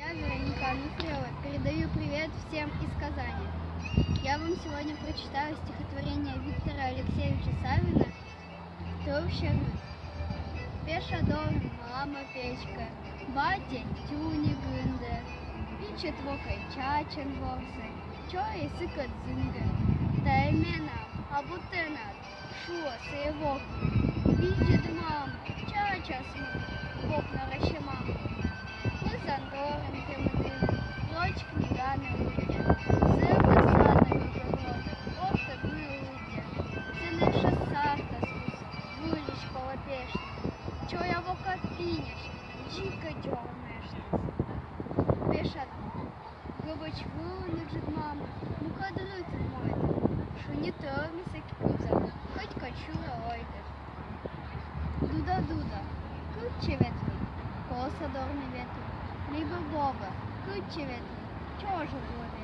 Я, Вероника Ануфриева, передаю привет всем из Казани. Я вам сегодня прочитаю стихотворение Виктора Алексеевича Савина «Товщеры». Пеша дом, мама печка, батя тюни гынде, пичет вокай чачен ворсе, чой сыкат зынге. Таймена, абутена, шуа сеевок, видит мама, чача сму, вок на раще мама. Мы с Андором тематыны, ночь книганы лудя, зырка садами природа, опта мы лудя, ты наша сарта скуса, вылечь полопешна, чо я вока пиняш, джика дёрнешь нас. Пешат, губач вылунок жит мама, ну кадрыты мой, шо не тормиса кикуза, хоть качура ойдет. Дуда-дуда, куче ветру, коса дорный ветру, либо Бога, куче ветру, чё же будет?